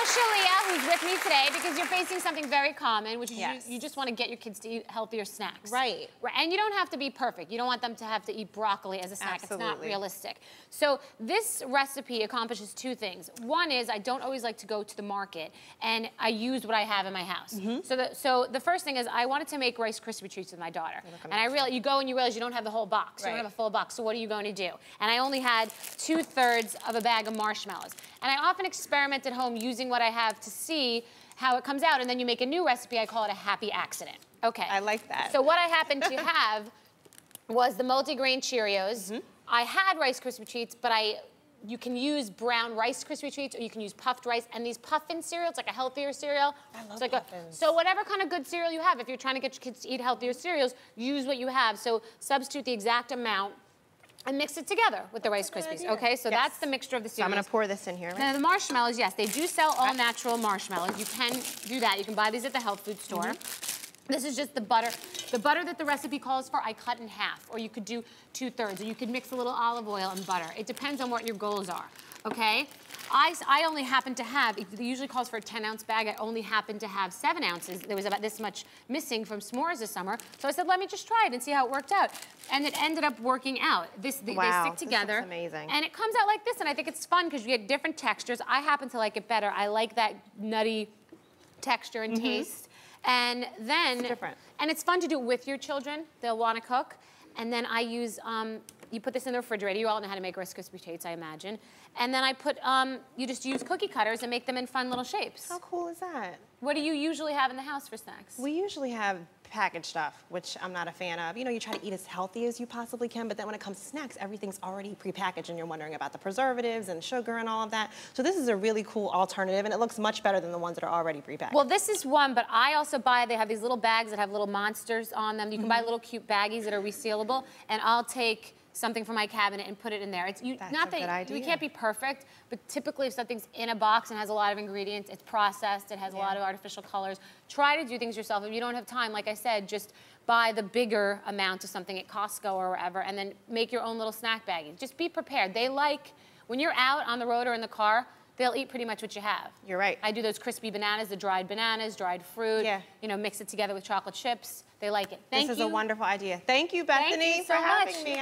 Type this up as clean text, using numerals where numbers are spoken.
Shalia, who's with me today, because you're facing something very common, which is Yes. you just want to get your kids to eat healthier snacks. Right. And you don't have to be perfect. You don't want them to have to eat broccoli as a snack. Absolutely. It's not realistic. So this recipe accomplishes two things. One is I don't always like to go to the market, and I use what I have in my house. So the first thing is I wanted to make Rice Krispie treats with my daughter. And I realized, you go and you realize you don't have the whole box. You don't have a full box. So what are you going to do? And I only had 2/3 of a bag of marshmallows. And I often experiment at home using what I have to see how it comes out. And then you make a new recipe. I call it a happy accident. Okay. I like that. So what I happened to have was the multigrain Cheerios. I had Rice Krispie treats, but you can use brown Rice Krispie treats, or you can use puffed rice. And these puffin cereal, it's like a healthier cereal. I love puffins. So whatever kind of good cereal you have, if you're trying to get your kids to eat healthier cereals, use what you have. So substitute the exact amount and mix it together with the Rice Krispies. Okay, so that's the mixture of the cereals. So I'm gonna pour this in here. Right? Now the marshmallows, yes, they do sell all natural marshmallows. You can do that. You can buy these at the health food store. This is just the butter. The butter that the recipe calls for, I cut in half, or you could do 2/3, or you could mix a little olive oil and butter. It depends on what your goals are, okay? I only happen to have, it usually calls for a 10-ounce bag. I only happen to have 7 ounces. There was about this much missing from s'mores this summer. So I said, let me just try it and see how it worked out. And it ended up working out. They stick together. This looks amazing. And it comes out like this, and I think it's fun because you get different textures. I happen to like it better. I like that nutty texture and taste. And then, and it's fun to do it with your children. They'll want to cook. And then I use, you put this in the refrigerator. You all know how to make Rice Krispie treats, I imagine. And then I put, you just use cookie cutters and make them in fun little shapes. How cool is that? What do you usually have in the house for snacks? We usually have packaged stuff, which I'm not a fan of. You know, you try to eat as healthy as you possibly can, but then when it comes to snacks, everything's already prepackaged and you're wondering about the preservatives and sugar and all of that. So this is a really cool alternative, and it looks much better than the ones that are already prepackaged. Well, this is one, but I also buy, they have these little bags that have little monsters on them. You can buy little cute baggies that are resealable, and I'll take something from my cabinet and put it in there. It's not that we can't be perfect, but typically if something's in a box and has a lot of ingredients, it's processed, it has a lot of artificial colors. Try to do things yourself. If you don't have time, like I said, just buy the bigger amount of something at Costco or wherever, and then make your own little snack baggie. Just be prepared. They like, when you're out on the road or in the car, they'll eat pretty much what you have. You're right. I do those crispy bananas, the dried bananas, dried fruit. You know, mix it together with chocolate chips. They like it. Thank you. This is a wonderful idea. Thank you, Bethenny, for having me.